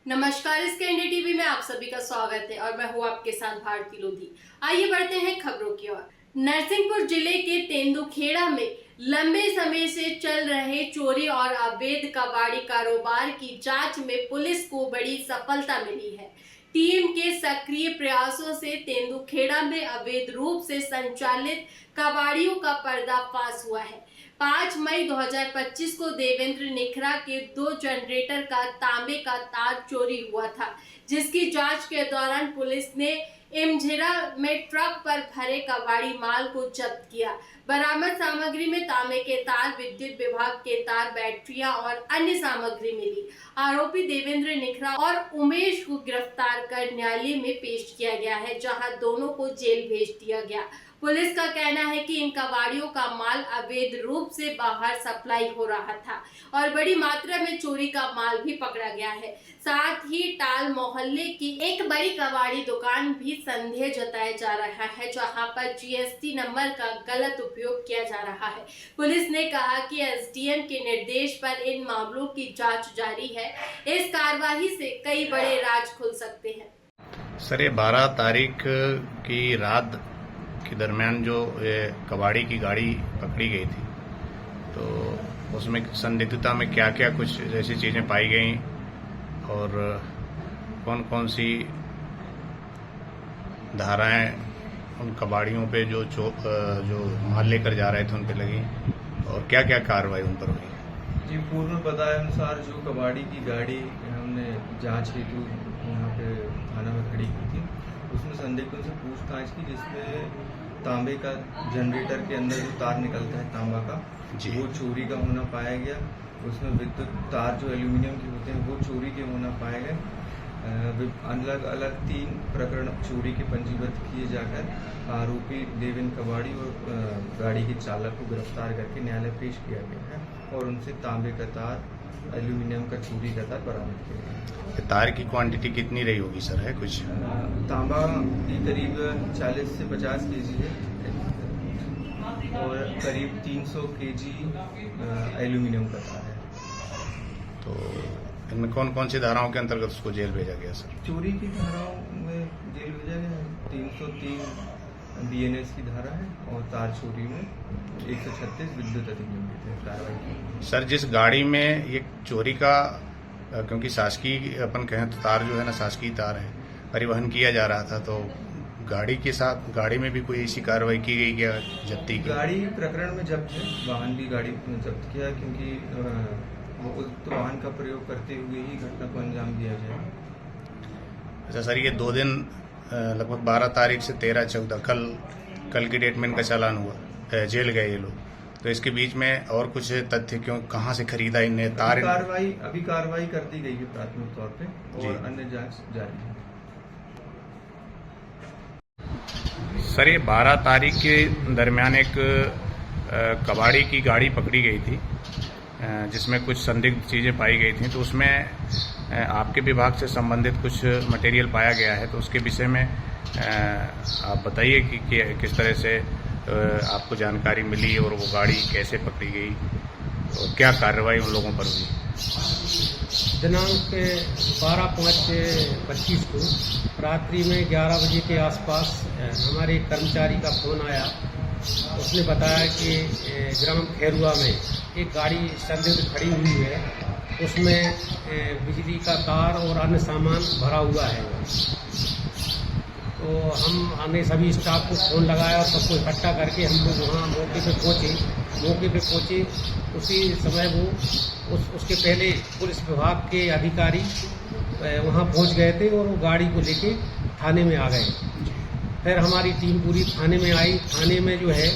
नमस्कार, इसके India TV में आप सभी का स्वागत है और मैं हूँ आपके साथ भारती लोधी। आइए बढ़ते हैं खबरों की ओर। नरसिंहपुर जिले के तेंदुखेड़ा में लंबे समय से चल रहे चोरी और अवैध कबाड़ी कारोबार की जांच में पुलिस को बड़ी सफलता मिली है। टीम के सक्रिय प्रयासों से तेंदुखेड़ा में अवैध रूप से संचालित कबाड़ियों का पर्दाफाश हुआ है। 5 मई 2025 को देवेंद्र निखरा के 2 जनरेटर का तांबे का तार चोरी हुआ था, जिसकी जांच के दौरान पुलिस ने इमझिरा में ट्रक पर भरे कबाड़ी माल को जब्त किया। बरामद सामग्री में तांबे के तार, विद्युत विभाग के तार, बैटरियां और अन्य सामग्री मिली। आरोपी देवेंद्र निखरा और उमेश को गिरफ्तार कर न्यायालय में पेश किया गया है, जहां दोनों को जेल भेज दिया गया। पुलिस का कहना है कि इन कबाड़ियों का माल अवैध रूप से बाहर सप्लाई हो रहा था और बड़ी मात्रा में चोरी का माल भी पकड़ा गया है। साथ ही टाल मोहल्ले की एक बड़ी कबाड़ी दुकान भी संदेह जताया जा रहा है, जहां पर जीएसटी नंबर का गलत उपयोग किया जा रहा है। पुलिस ने कहा कि एसडीएम के निर्देश पर इन मामलों की जांच जारी है। इस कार्रवाई से कई बड़े राज खुल सकते हैं। सर, ये 12 तारीख की रात के दरमियान जो कबाड़ी की गाड़ी पकड़ी गई थी, तो उसमें संदिग्धता में क्या क्या कुछ ऐसी चीज़ें पाई गई और कौन कौन सी धाराएं उन कबाड़ियों पे जो माल लेकर जा रहे थे उन पे लगी और क्या क्या कार्रवाई उन पर हुई। जी, पूर्व बताए अनुसार जो कबाड़ी की गाड़ी हमने जांच हेतु यहाँ पे थाना में खड़ी की थी, उसमें संदिग्धों से पूछताछ की, जिसमें तांबे का जनरेटर के अंदर जो तार निकलता है तांबा का, वो चोरी का होना पाया गया। उसमें विद्युत तार जो एल्यूमिनियम के होते हैं वो चोरी के होना पाए गए। अलग अलग 3 प्रकरण चोरी के पंजीबद्ध किए जाकर आरोपी देवेंद्र कबाड़ी और गाड़ी के चालक को गिरफ्तार करके न्यायालय पेश किया गया है और उनसे तांबे का तार, एल्यूमिनियम का चोरी का तार बरामद किया गया। तार की क्वांटिटी कितनी रही होगी सर? है कुछ? तांबा की करीब 40 से 50 केजी है और करीब 300 केजी एल्यूमिनियम का तार है। तो इनमें कौन कौन सी धाराओं के अंतर्गत उसको जेल भेजा गया सर? चोरी की धाराओं में जेल भेजा गया है। 303 बीएनएस की धारा है और तार चोरी में 136 विद्युत अधिनियम की कार्रवाई की। सर, जिस गाड़ी में ये चोरी का, क्योंकि शासकीय अपन कहें तो तार जो है ना शासकीय तार है, परिवहन किया जा रहा था, तो गाड़ी के साथ गाड़ी में भी कोई ऐसी कार्रवाई की गई क्या जब्ती की? गाड़ी प्रकरण में जब्त है, वाहन भी गाड़ी में जब्त किया, क्योंकि उक्त वाहन का प्रयोग करते हुए ही घटना को अंजाम दिया जाए। अच्छा सर, ये 2 दिन लगभग 12 तारीख से 13, 14 कल की डेट में इनका चालान हुआ, जेल गए ये लोग, तो इसके बीच में और कुछ तथ्य क्यों, कहाँ से खरीदा इन्हें तार? अभी कार्रवाई कर दी गई है प्राथमिक तौर पे और अन्य जांच जारी है। सर, ये 12 तारीख के दरमियान एक कबाड़ी की गाड़ी पकड़ी गई थी, जिसमें कुछ संदिग्ध चीज़ें पाई गई थी, तो उसमें आपके विभाग से संबंधित कुछ मटेरियल पाया गया है, तो उसके विषय में आप बताइए कि किस तरह से आपको जानकारी मिली और वो गाड़ी कैसे पकड़ी गई और क्या कार्रवाई उन लोगों पर हुई। दिनांक 12/5/25 को रात्रि में 11 बजे के आसपास हमारे कर्मचारी का फोन आया। उसने बताया कि ग्राम खैरुआ में एक गाड़ी संदिग्ध खड़ी हुई है, उसमें बिजली का तार और अन्य सामान भरा हुआ है। तो हमने सभी स्टाफ को फोन लगाया और सबको इकट्ठा करके हम लोग वहाँ मौके पे पहुँचे। उसी समय उसके पहले पुलिस विभाग के अधिकारी वहाँ पहुँच गए थे और वो गाड़ी को लेके थाने में आ गए। फिर हमारी टीम पूरी थाने में आई। थाने में जो है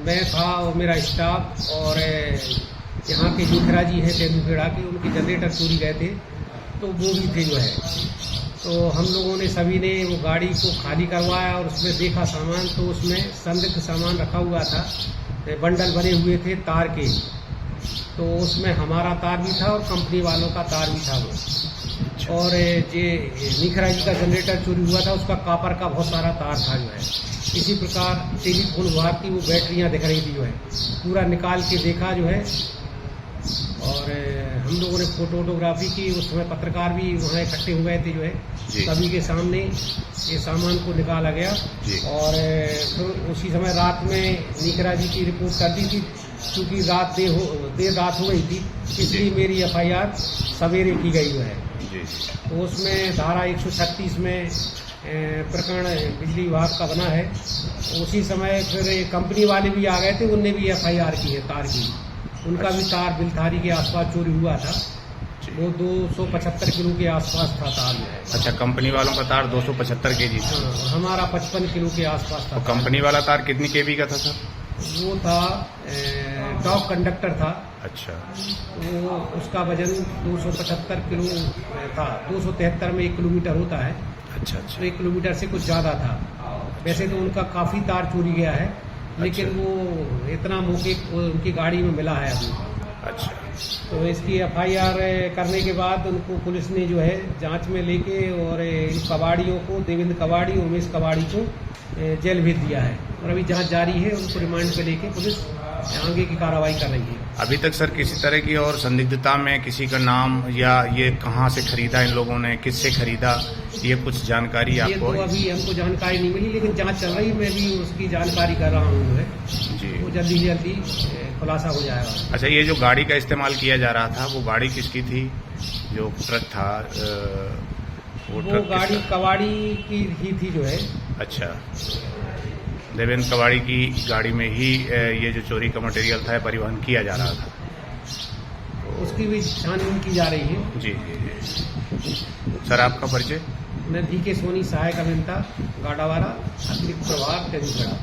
मैं था और मेरा स्टाफ और यहाँ के निखरा जी हैं तेंदुखेड़ा के, उनके जनरेटर चोरी गए थे, तो वो भी थे जो है। तो हम लोगों ने सभी ने वो गाड़ी को खाली करवाया और उसमें देखा सामान, तो उसमें संदिग्ध सामान रखा हुआ था, बंडल बने हुए थे तार के, तो उसमें हमारा तार भी था और कंपनी वालों का तार भी था वो। और ये निखरा जी का जनरेटर चोरी हुआ था, उसका कापर का बहुत सारा तार था जो है। इसी प्रकार टेलीफोन विभाग की वो बैटरियां दिख रही थी जो है, पूरा निकाल के देखा जो है। और हम हम लोगों ने फोटोग्राफी की। उस समय पत्रकार भी वहाँ इकट्ठे हो गए थे जो है, जी। सभी के सामने ये सामान को निकाला गया। जी। और फिर उसी समय रात में नीकरा जी की रिपोर्ट कर दी थी, क्योंकि देर रात हो गई थी, इसलिए मेरी FIR सवेरे की गई जो है। जी। तो उसमें धारा 136 में प्रकरण बिजली विभाग का बना है। उसी समय फिर कंपनी वाले भी आ गए थे, उनने भी FIR की है तार की। उनका भी तार बिलथारी के आसपास चोरी हुआ था। वो 275 किलो के आसपास था तार जो है। अच्छा, कंपनी वालों का तार 275 kg था। हाँ, हमारा 55 किलो के आसपास था। और कंपनी वाला तार कितनी kV का था सर? वो था टॉप कंडक्टर था। अच्छा। वो उसका वजन 275 किलो था। 273 में 1 किलोमीटर होता है, अच्छा। तो 1 किलोमीटर से कुछ ज़्यादा था। वैसे तो उनका काफ़ी तार चोरी गया है, लेकिन अच्छा। वो इतना मौके उनकी गाड़ी में मिला है अभी। अच्छा। तो इसकी FIR करने के बाद उनको पुलिस ने जो है जांच में लेके और इन कबाड़ियों को, देवेंद्र कबाड़ी, उमेश कबाड़ी को जेल भेज दिया है। और अभी जांच जारी है, उनको रिमांड पे लेके पुलिस आगे की कार्रवाई कर रही है। अभी तक सर किसी तरह की और संदिग्धता में किसी का नाम या ये कहाँ से खरीदा इन लोगों ने, किससे खरीदा, ये कुछ जानकारी ये आपको तो है? अभी हमको जानकारी नहीं मिली, लेकिन जांच चल रही है। मैं भी उसकी जानकारी कर रहा हूँ जो है, जी। वो जल्दी से जल्दी खुलासा हो जाएगा। अच्छा, ये जो गाड़ी का इस्तेमाल किया जा रहा था, वो गाड़ी किसकी थी? जो ट्रक था वो ट्रक गाड़ी किसका? कबाड़ी की ही थी जो है। अच्छा, देवेंद्र कबाड़ी की गाड़ी में ही ये जो चोरी का मटेरियल था परिवहन किया जा रहा था। उसकी भी छानबीन की जा रही है। जी जी जी। सर, आपका परिचय? मैं VK सोनी, सहायक अभियंता, गाडावारा, अतिरिक्त प्रभार, तेंदुखेड़ा।